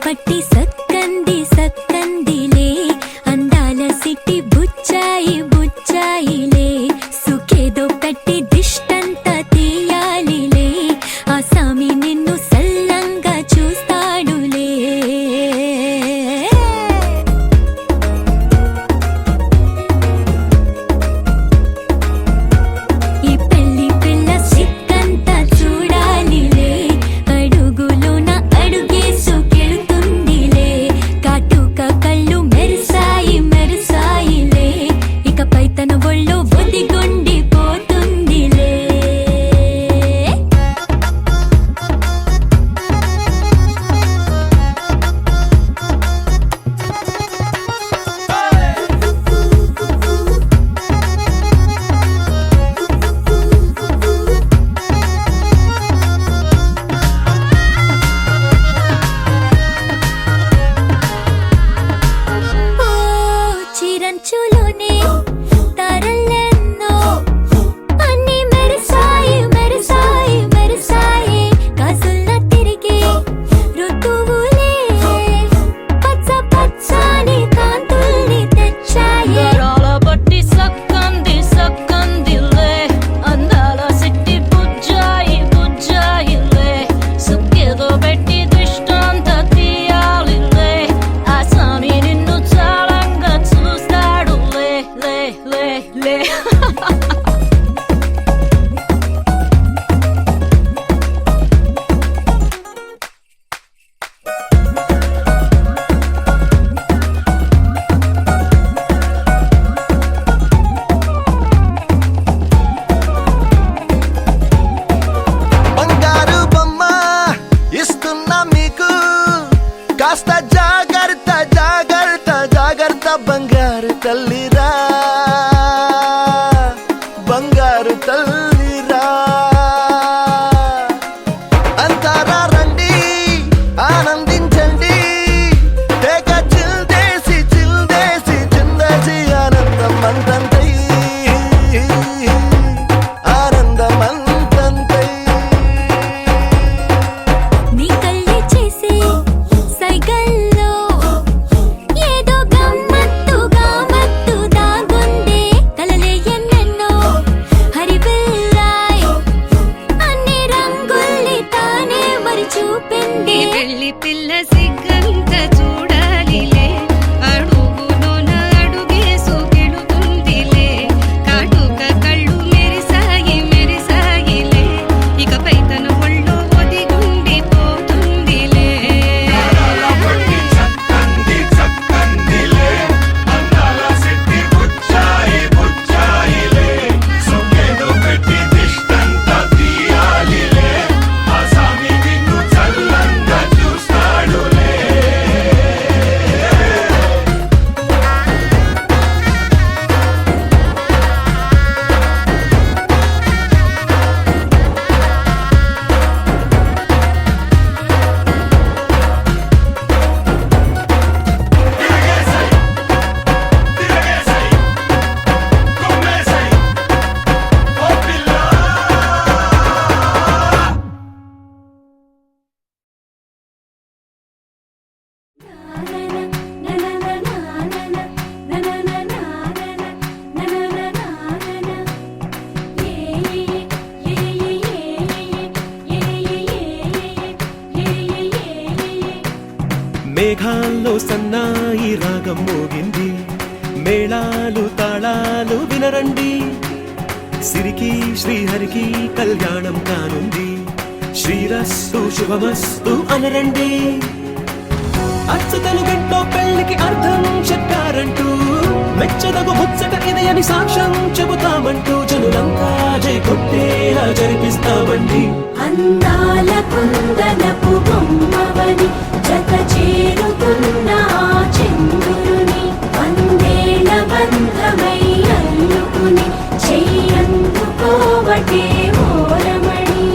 పట్టి సక్కంది సక్కందిలే అందాల సిట్టి బుచ్చాయి బుచ్చాయిలే సుఖేదో పెట్టి దిష్టంతా తీయాలిలే ఆ సామి నిన్ను సల్లంగా చూస్తాడులే ఈ పెళ్లి పిల్ల సిక్కంతా చూడాలిలే అడుగులోన అడుగేసు తన ఒళ్ళు బొదిగొండి పోతుందిలే చిరంచులోనే కాస్త జాగ్రత్త జాగ్రత్త జాగ్రత్త బంగారు తల్లిరా బంగారు తల్లిరా అంతారా రండి ఆనందించండి తేగ చిల్దేసి చిల్దేసి చిందేసి ఆనందం అంతంతై ఆనందం అంతంతై నీ కళ్ళే చేసే సైగల్లో ఏదో గమ్మత్తుగా మత్తు దాగుందే కలలే ఎన్నెన్నో హరిబిల్లాయ్ అన్ని రంగుల్ని తానే మరి చూపింది పెళ్లి పిల్ల సిగ్గంత చూడాలిలే అడుగులోన అడుగేసు గెలుతుందిలే కాటుక కళ్ళు మెరిసాయి మెరిసాయిలే ఇకపై తన ఒళ్ళో ఒదిగుండి పోతుందిలే మేఘాల్లో సన్నాయి రాగం మోగింది మేళాలు తాళాలు వినరండి సిరికి శ్రీహరికి కళ్యాణం కానుంది శ్రీరస్తు శుభమస్తు అనరండి అచ్చతలు గంటో పెళ్లికి అర్థం చెప్పారంటూ మెచ్చదగు ముచ్చట ఇది అని సాక్ష్యం చెబుతామంటూ జనులంతా జై కొట్టేలా జరిపిస్తామండి అందాల కుందనపు బొమ్మవని జత చేరుతున్న చంద్రుని వందేల బంధమై అల్లుకుని చెయ్యందుకోవటే ఓరమణి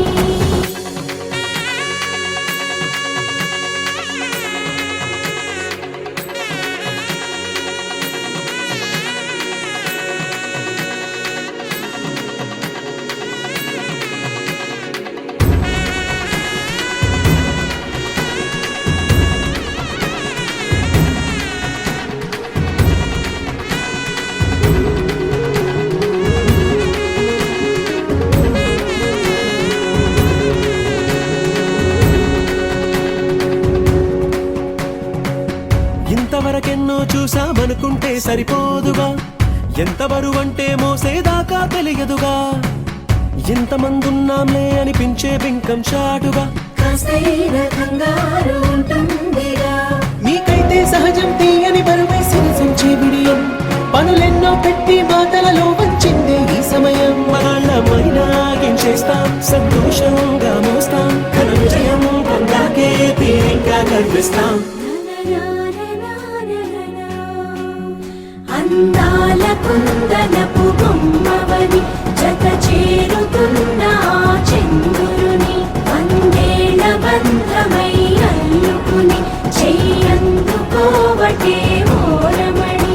అనుకుంటే సరిపోదుగా, ఎంత బరువంటే మోసేదాకా తెలియదుగా, ఎంతమందున్నాంలే అనిపించే బింకం చాటుగా, కాస్తైన కంగారు ఉంటుందిగా. మీకైతే సహజం తీయని బరువై సిరిసించే బిడియం, పనులెన్నో పెట్టి మాటలలో వంచిందే ఈ సమయం. మనాళ్ళమైనా చేస్తాం, సంతోషంగా మోస్తాం, ఘన విజయం పొందాకే తీరిగ్గా కనిపిస్తాం. అందాల కుందనపు బొమ్మవని జత చేరుతున్న ఆ చంద్రుని, వందేళ్ల బంధమై అల్లుకుని చెయ్యందుకోవటే ఓరమణి.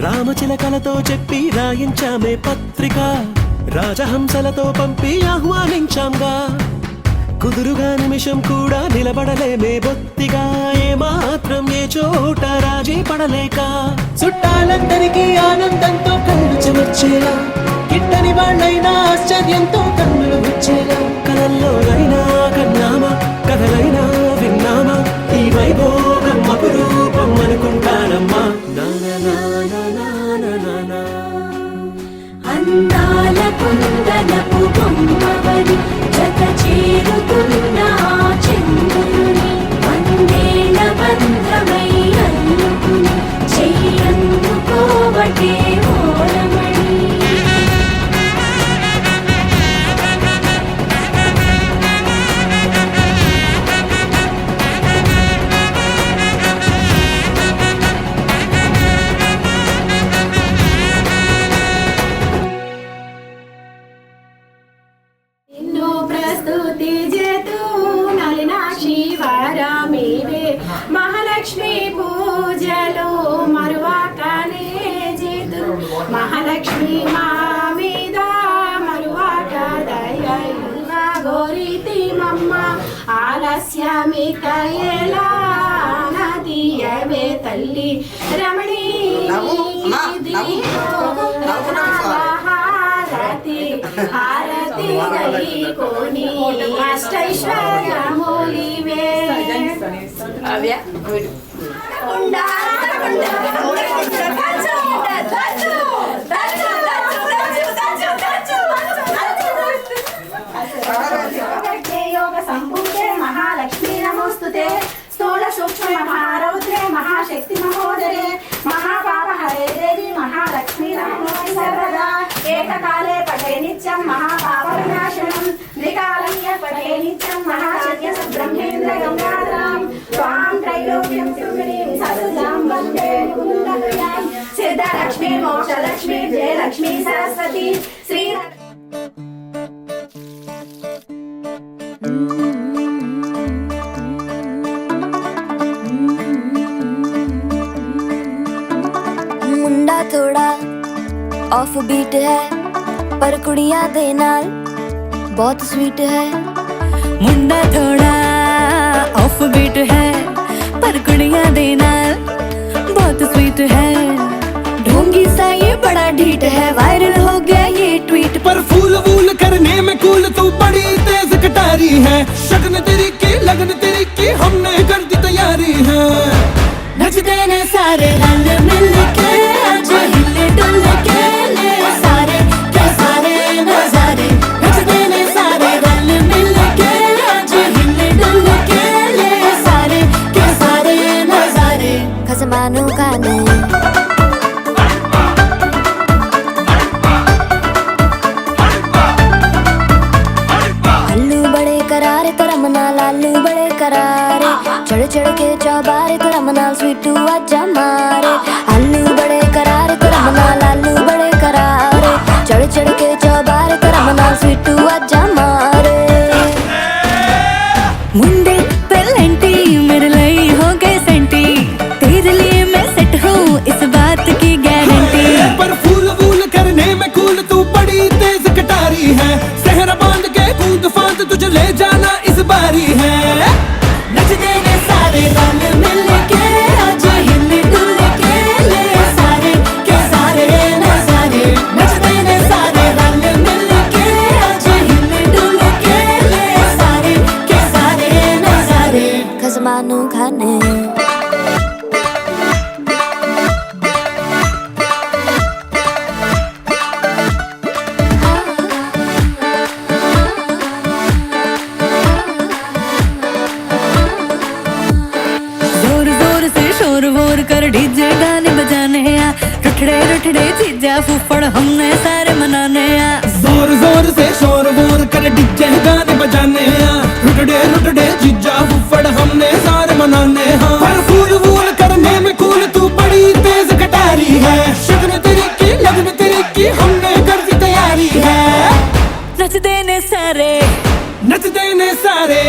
రామచిలకలతో చెప్పి రాయించామే పత్రిక, రాజహంసలతో పంపి ఆహ్వానించాంగా, కుదురుగా నిమిషం కూడా నిలబడలేమే బొత్తిగా, ఏమాత్రం ఏ చోట రాజీ పడలేక, చుట్టాలందరికీ ఆనందంతో కళ్ళు చెమర్చేలా, గిట్టని వాళ్ళైనా ఆశ్చర్యంతో కన్నులు వచ్చేలా, కలల్లోనైనా కన్నామా, కథలైనా విన్నామా, ఈ వైభోగం అపురూపం అనుకుంటానమ్మా. అందాల కుందనపు బొమ్మవని జత చేరుతున్న ఆ చంద్రుని, వందేళ్ల బంధమై అల్లుకుని చెయ్యందుకోవటే ఓరమణి. నిన్ను ప్రస్తుతి చేతు నలినాక్షి వారమేవే, మహాలక్ష్మి పూజలు మరువాకనే చేతు, మహాలక్ష్మి మా మీద మరువాక దయగా గోరితి మమ్మ, ఆలస్యమిక ఎలా నదియవే తల్లి రమణి. హారతి గై కోని అష్టైశ్వర్యమూలివే. యోగ సంపూర్ణే మహాలక్ష్మీ నమోస్తుతే, స్థూల సూక్ష్మ మహారౌద్రే మహాశక్తి మహోదరే, మహాపాపహరే దేవి మహాలక్ష్మీ నమోస్తుతే సర్వదా. ఏకకాలే పఠే నిత్యం మహాపాపవినాశనం, ద్వికాలయ్య పఠే నిత్యం మహాశక్య బ్రహ్మేంద్ర గంగాధరం, త్వాం త్రైలోక్యం సింహిణీం సరసాం వందే ముకుందప్రియాం. సిద్ధలక్ష్మీ మోక్షలక్ష్మీ జయలక్ష్మీ సరస్వతి శ్రీ. मुंडा थोड़ा ऑफ बीट है पर कुड़ियां दे नाल बहुत स्वीट है। मुंडा थोड़ा ऑफ बीट है पर कुड़ियां दे नाल बहुत स्वीट है। ढोंगी सा ये बड़ा ढीठ है, वायरल हो गया ये ट्वीट पर फूल वूल करने में कूल तू बड़ी तेज कटारी है। शगन तेरी की लगन तेरी की हमने कर दी तैयारी है। नचते ने सारे रंग मिल के आज हिले डुल के ले सारे के सारे नजारे। नचते ने सारे रंग मिल के आज हिले डुल के ले सारे के सारे नजारे। खसमानों का नहीं करारे करमना लालू बड़े करारे चढ़ चढ़ के चौबारे करमना स्वीटू आजा मारे। आलू बड़े करारे करमना लालू बड़े करारे चढ़ चढ़ के चौबारे करमना स्वीटू आजा मारे। मुंडे पेलेंटी मेरे लिए बजाने जोर जोर से शोर वोर कर डीजे गाने बजाने आ रुठड़े रुठड़े जीजा फूफड़ हमने सारे मनाने आ जोर जोर से शोर वोर कर डीजे गाने बजाने हैं रुटड़े रुटड़े जीजा फुफड़ हमने सारे मनाने हैं पर फूल वूल करने में कूल तू बड़ी तेज कटारी है शगन तेरी की लगन तेरी की हमने कर दी तैयारी है नच देने सारे नच देने सारे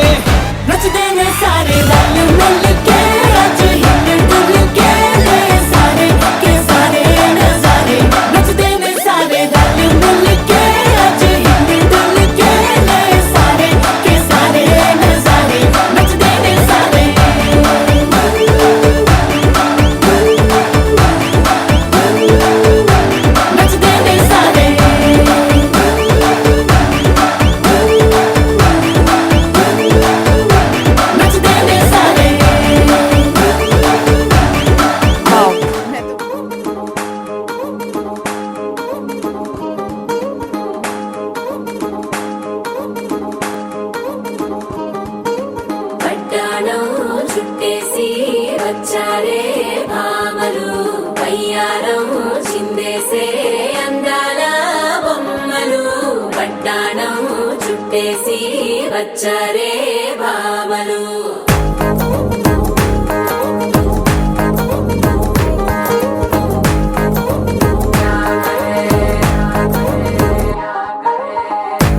नच देने सारे रल मिल के आज हिल डुल के ले सारे के सारे नजारे नच देने सारे रल मिल के आज हिल डुल के ले सारे के सारे नजारे नच देने सारे नच देने सारे नच देने सारे పట్టాణం చుట్టేసి వచ్చారే భామలు పయ్యారం చిందేసే అందాల బొమ్మలు పట్టాణం చుట్టేసి వచ్చారే భామలు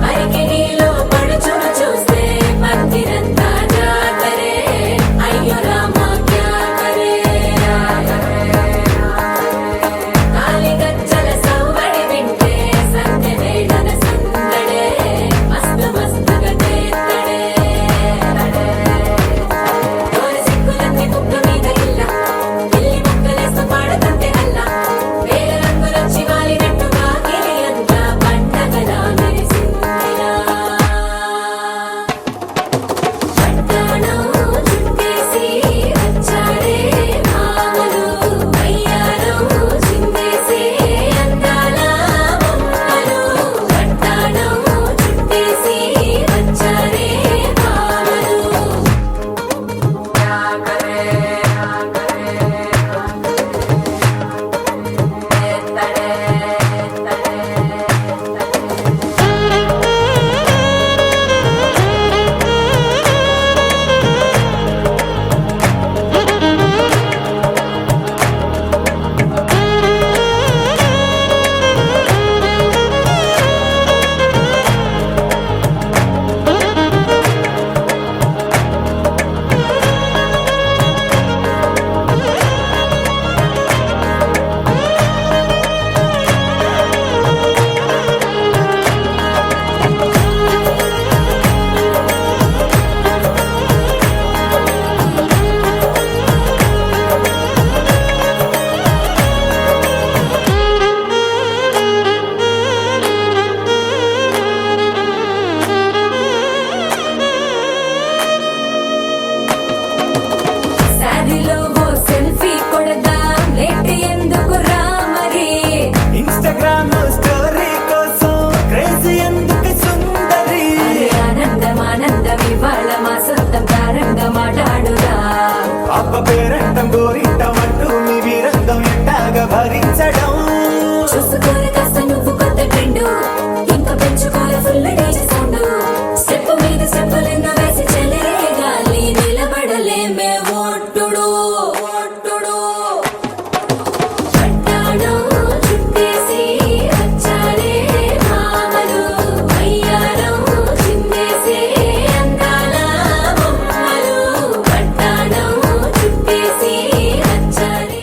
అరికిణిలో పడుచును చూస్తే మందిరంతా జాతరే అయ్యో రామ క్యా కరే కాలిగజ్జల సవ్వడి వింటే సంధ్య వేళన సందడే మస్తు మస్తుగా చేత్తడే తోరి సిగ్గులన్నీ కుక్క మీద ఇల్ల పిల్లి ముక్కలేస్తూ పాడతంటే అల్ల వేల రంగులొచ్చి వాలినట్టుగా గిలి అంతా పండగలా మెరిసిందిలా పట్టాణం చుట్టేసి వచ్చారే భామలు పయ్యారం చిందేసే అందాల బొమ్మలు పట్టాణం చుట్టేసి వచ్చారే భామలు శారీలో ఓ సెల్ఫీ కొడదాం లేట్ ఎందుకు రామరి ఇన్స్టాగ్రామ్ స్టోరీ కోసం క్రేజీ ఎందుకు సుందరి ఆనందం ఆనందం ఇవాళ మా సొంతం కారంగా మాట్లాడురా అబ్బ పేరంటం గోరింటం అంటూ మీ వీరంగం ఎట్టాగా భరించడం చూసుకోరు కాస్త నువ్వు కొత్త ట్రెండ్ ఇంకా పెంచుకోలే ఫుల్ డీజే సౌండ్ స్టెప్ మీద స్టెప్పులెన్నో వేసి చెలే గాలి నిలబడలేమే ఒట్టుడు ఒట్టుడు పట్టాణం చుట్టేసి వచ్చారే భామలు పయ్యారం చిందేసే అందాల బొమ్మలు పట్టాణం చుట్టేసి వచ్చారే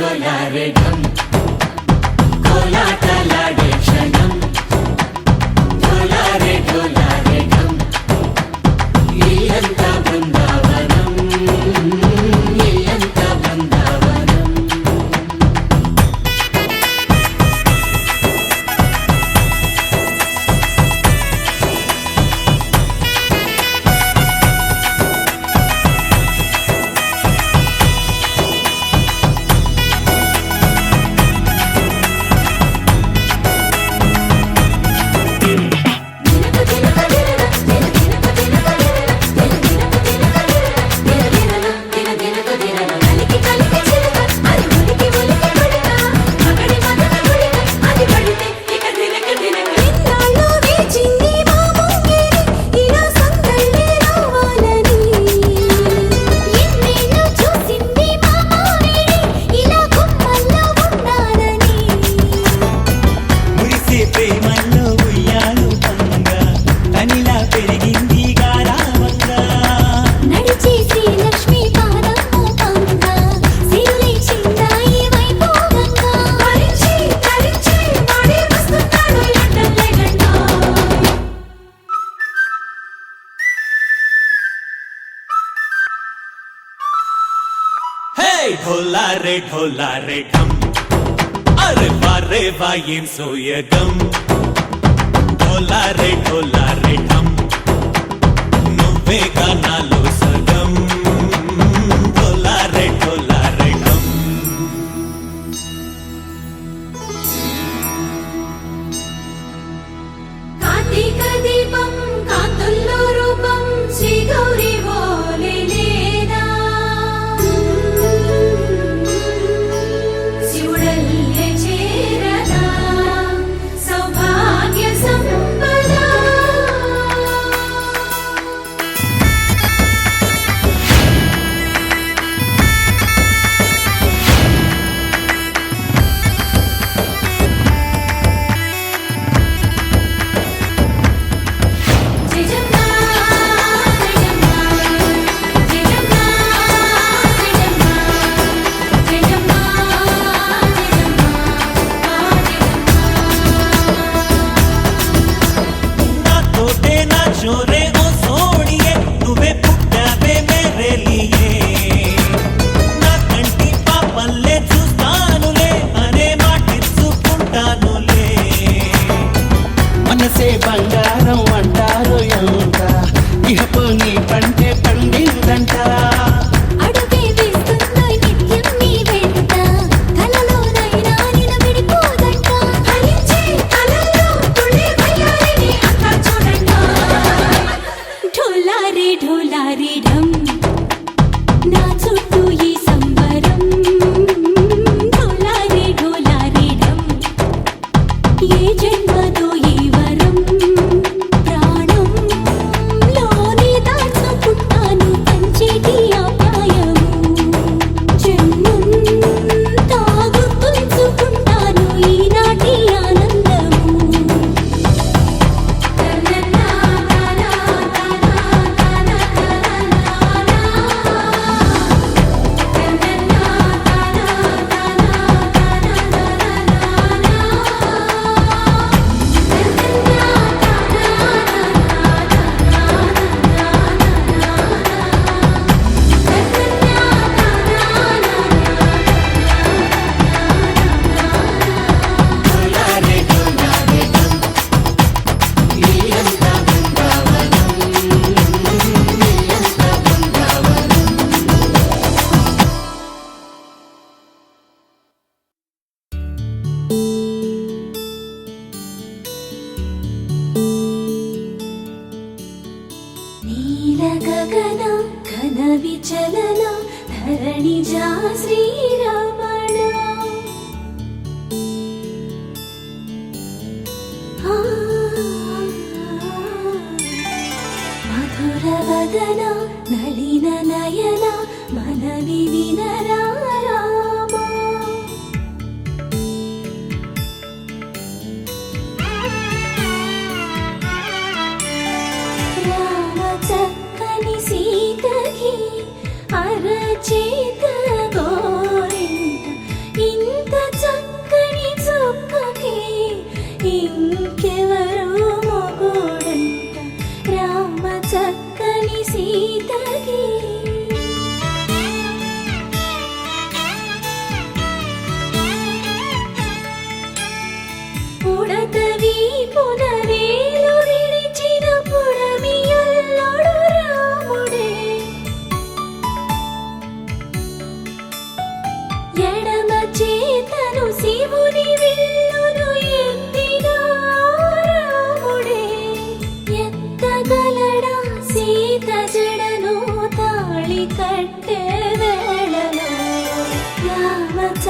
ఢోలారే ఢమ్ కోలాటలాడే క్షణం ఢోలారే ఢోలారే ఢమ్ ఇల్లంతా బృందావనం ఇల్లంతా బృందావనం మురిసే ప్రేమల్లో ఉయ్యాలు పంగా తనిలా పెరిగింది గారావంగా నడిచే శ్రీలక్ష్మి పాదము పంగ సిరులై చిందాయి వైభోగంగా హరించి హరించి వాడే వస్తున్నాడు లండన్ లెగండా హే ఢోలారే ఢమ్ అరే వా ఏం సోయగం ఢోలారే ఢమ్ నువ్వే గానాలో సగం ఢోలారే ఢమ్ కార్తీక దీపం కాంతుల్లో రూపం శ్రీ గౌరీ ఓలే లేదా శివుడల్లే చేరదా సౌభాగ్య సంపద జయజమ్మా జయజమ్మా జయజమ్మా జయజమ్మా జయజమ్మా నాతోటే నా చోరే ఓ సోడియే నువ్వే పుట్టావే మేరే లియే నా కంటి పాపల్లే చూస్తానులే అనే మాటిచ్చుకుంటానులే మనసే బంగారం అంటారు ఎంత ఇహపు నీ పంటే పండిందంట అడుగే వేస్తుందో నిత్యం నీ వెంట కలలోనైనా నిలబడిపోదంట హరించే కలలో తుళ్ళే వయ్యారిని అంతా చూడంట ఢోలారే ఢమ్ నా చుట్టూ ఈ సంబరం ఢోలారే ఢమ్ ఏ జన్మదో ఈ వరం ప్రాణంలోనే దాచుకుంటాను పంచేటి ఆప్యాయము జన్మంతా గుర్తుంచుకుంటాను ఈనాటి ఆనందము నీల గగన ఘన విచలన ధరణిజా శ్రీరమణ మధుర వదన నళిన నయన మనవి వినరా రామా రామ చక్కని సీతకి అరచేత గోరింట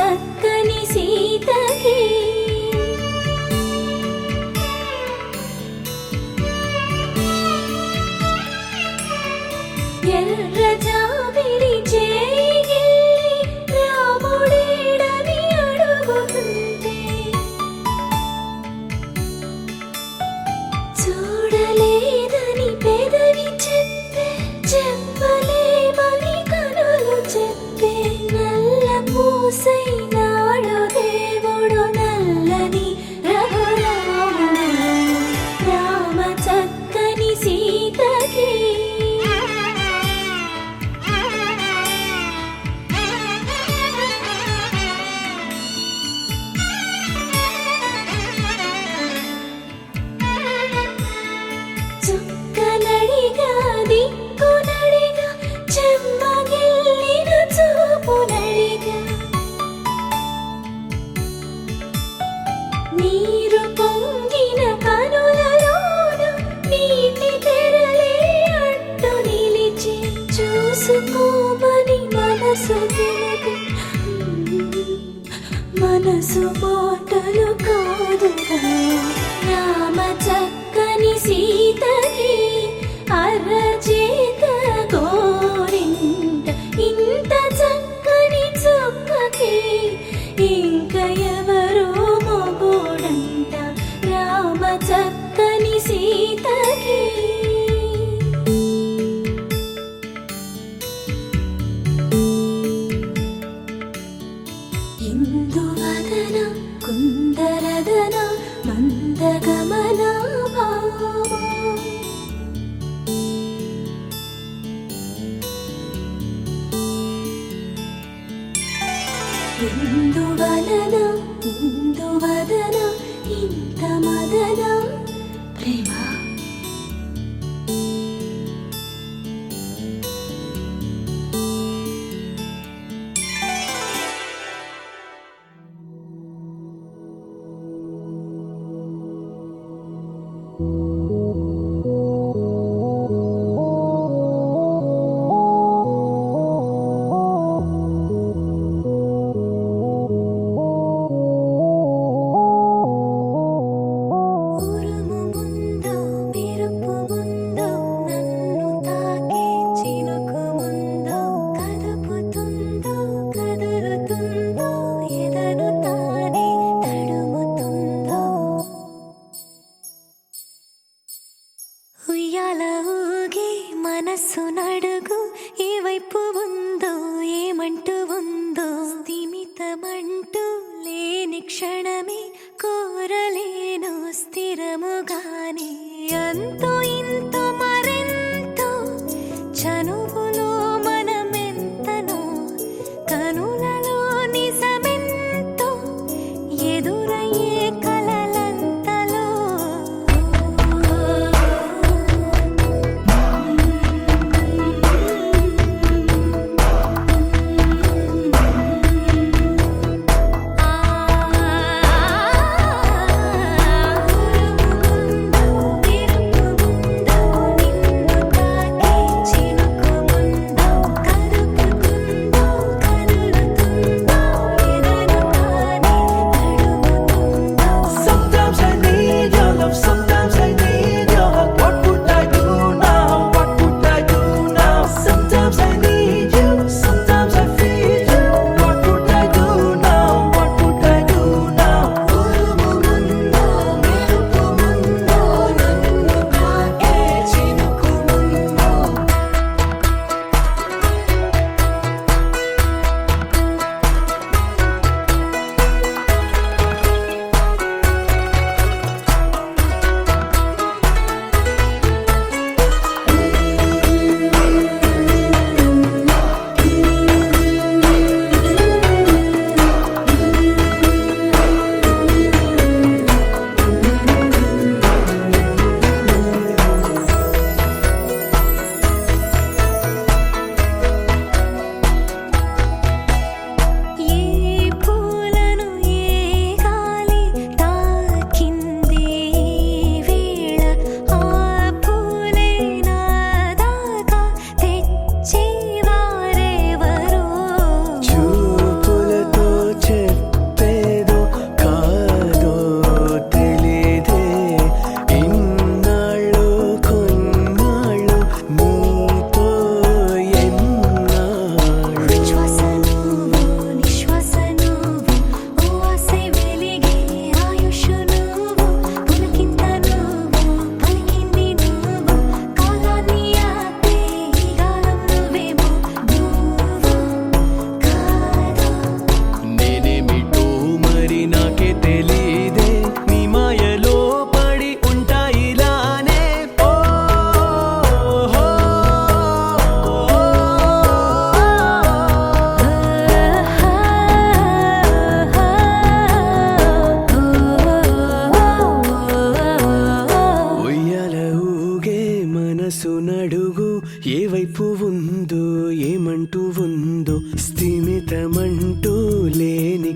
చక్కని సీతకి ఎర్ర జాబిలి చేయి రాముడేడని అడుగుతుంటే చూడలేదని పెదవి చెప్పే చెప్పలేమని కనులు చెప్పే నల్ల పూసై నాడు దేవుడు నల్లని రఘురాముడు రామ చక్కని సీతకి చుక్కనడిగా దిక్కునడిగా చెమ్మగిల్లిన చూపునడిగా నీరు పొంగిన కనులలోన నీటి తెరలే అడ్డు నిలిచి చూసుకోమని మనసు తెలుగు మనసు మాటలు కాదుగా రామ చక్కని సీతకి అరచేత గోరింట ఇంత చక్కని చుక్కకి ఇంక ఎవరో మొగుడంట రామ చక్కని సీతకి ఇందువదన కుందరదన మందగమన భామ ఇందువదన ఇందువదన ఇంత మదన ప్రేమ ఉరుము ముందు మెరుపు ముందు నన్ను తాకే చినుకు ముందు కదుపుతుందో కదులుతుందో ఎదను తానే తడుముతుందో ఉయ్యాల ఊగి మనస్సు నడుగు ఏ వైపు ఉందో ఏమంటూ ఉందో స్థిమితమంటూ లేని క్షణమే కోరలేను స్థిరముగానే అంతో ఇంతో మరెంతో చనువులో మనమెంతనో కనులలో నిజమెంతో ఎదురయ్యే కలలంతలో ఉరుము ముందు మెరుపు ముందు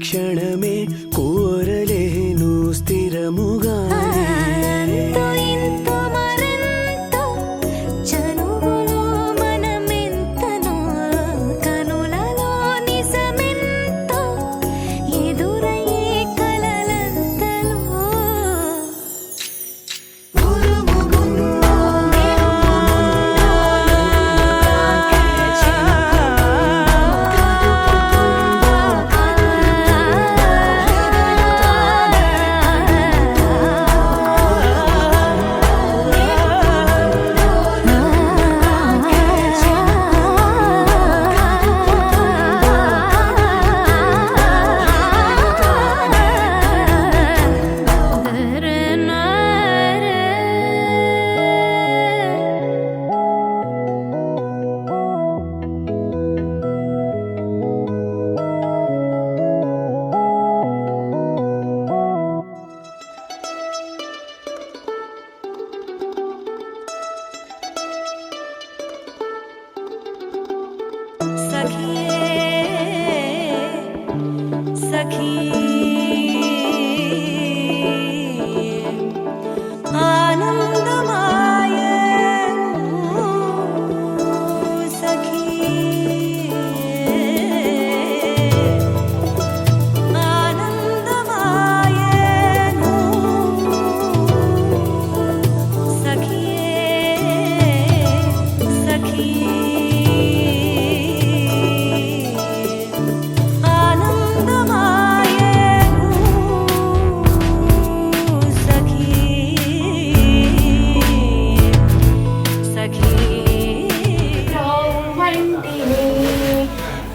క్షణమే కోరలేను స్థిరముగా అంతో ఇంతో మరెంతో చనువులో మనమెంతనో కనులలో నిజమెంతో ఎదురయ్యే కలలంతలో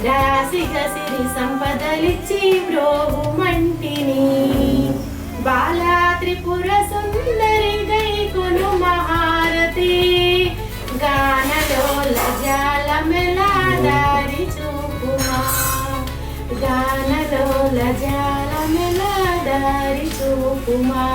రాశిగ సిరి సంపదలిచ్చి బ్రోహుమంటిని బాలా త్రిపుర సుందరి గైకును మహారతి గానలోల జాలమెలా దారి చూపుమా గానలోల జాలమెలా దారి చూపుమా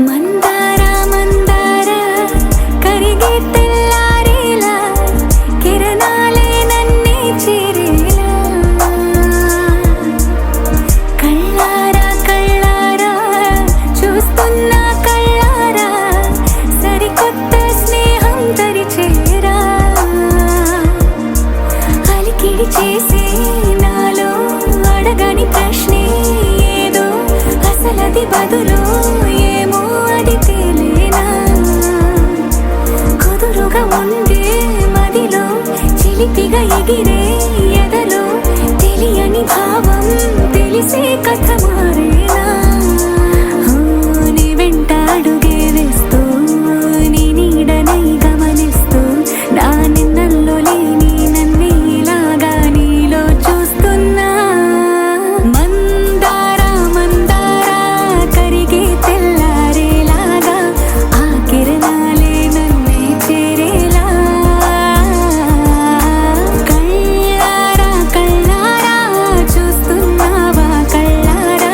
మందార మందార కరిగే తెల్లారేలా కిరణాలే నన్నే చేరేలా కళ్ళారా కళ్ళారా చూస్తున్నా కళ్ళారా సరికొత్త స్నేహం తరిచేరా అలికిడి చేసే నాలో అడగని ప్రశ్నే ఏదో అసలది బదులు ఏమో అది తేలేనా కుదురుగా ఉండే మదిలో చిలిపిగా ఎగిరే ఎదలో తెలియని భావం తెలిసే కథ మారేనా నీ వెంట అడుగే వేస్తూ నీ నీడనై గమనిస్తూ నా నిన్నల్లో లేని నన్నే ఇలాగా నీలో చూస్తున్నా మందార మందార కరిగే తెల్లారేలాగా ఆ కిరణాలే నన్నే చేరేలా కళ్ళారా కళ్ళారా చూస్తున్నావా కళ్ళారా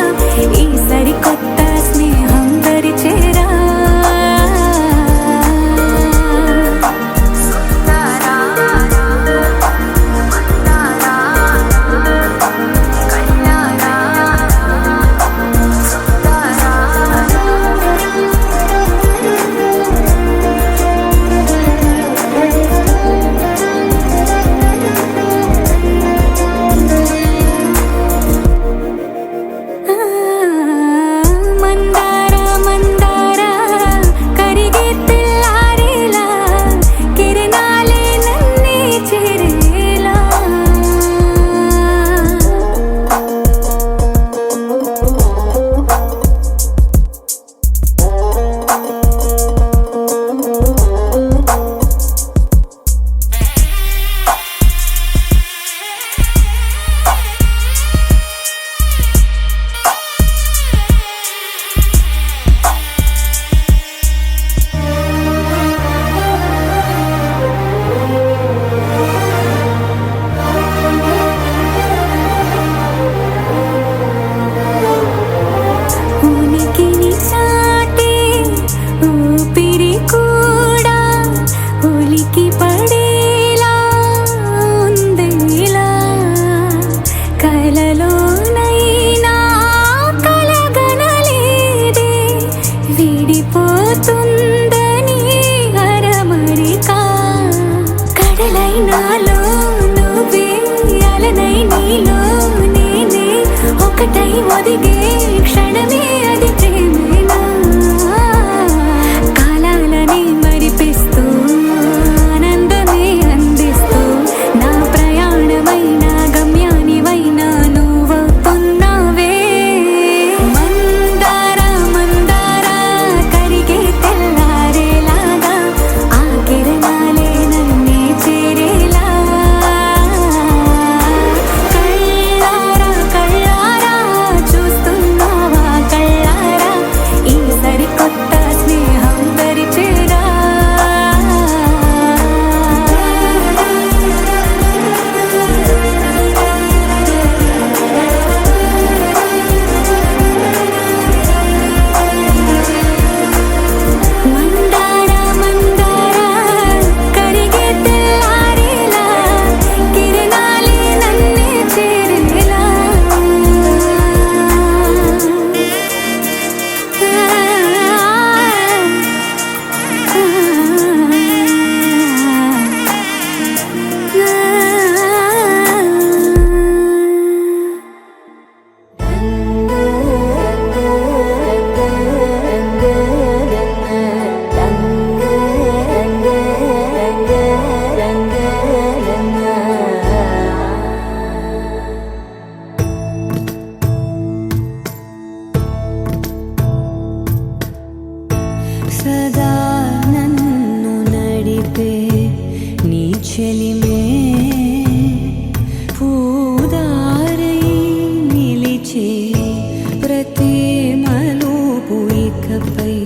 ప్రతి మలుపు ఇకపై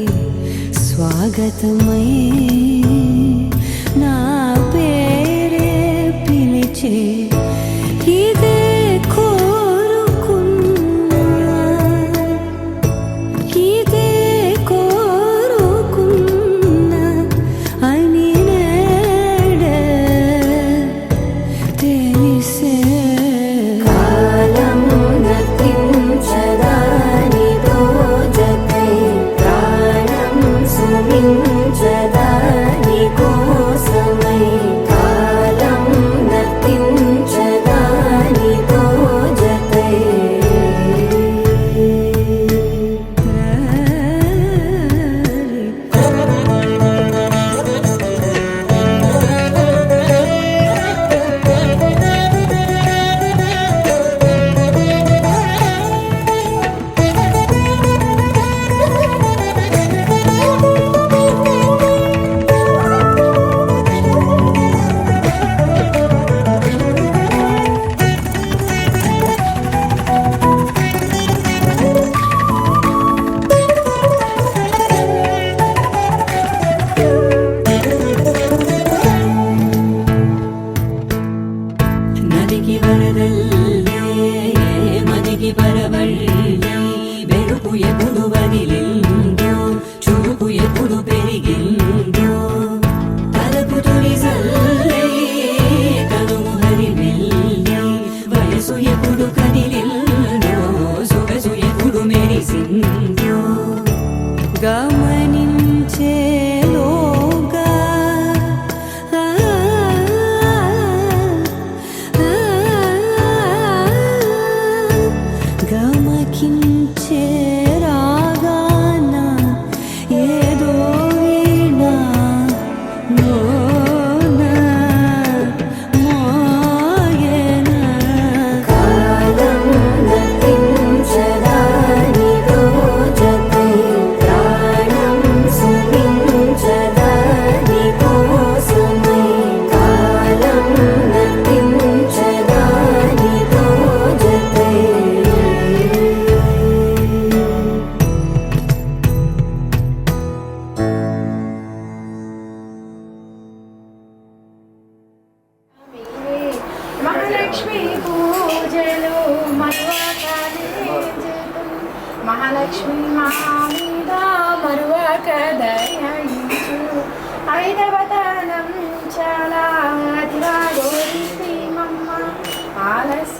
స్వాగతమై నా పేరే పిలిచే ఇదే కోరుకున్నా ఇదే కోరుకున్నా అని నేడే తెలిసే కాలం నతించదాని దోజకై ప్రాణం సుమించదాని కోసమై కాలం నతించదాని దోజకై నదికి వరదల్లే మదికి పరవళ్ళే వెలుపు ఎప్పుడు వదిలిందో చూపు ఎప్పుడు పెరిగిందో తలపు తొలి సల్లే కనుము హరిమెల్లే వయసు ఎప్పుడు కదిలిందో సొగసు ఎప్పుడు మెరిసిందో గమనించేలోగా గమకించే రాగాన ఏదో వీణా మోనా మోయనా కాలం నతించదాని దోజకై ప్రాణం సుమించదాని కోసమై కాలం నతించదాని దోజకై మహాలక్ష్మి పూజలు మహాలక్ష్మి మా మీద మరువక దయించు ఐదవతనం చాలా అతిరాగోరి శ్రీమమ్మ ఆలస్య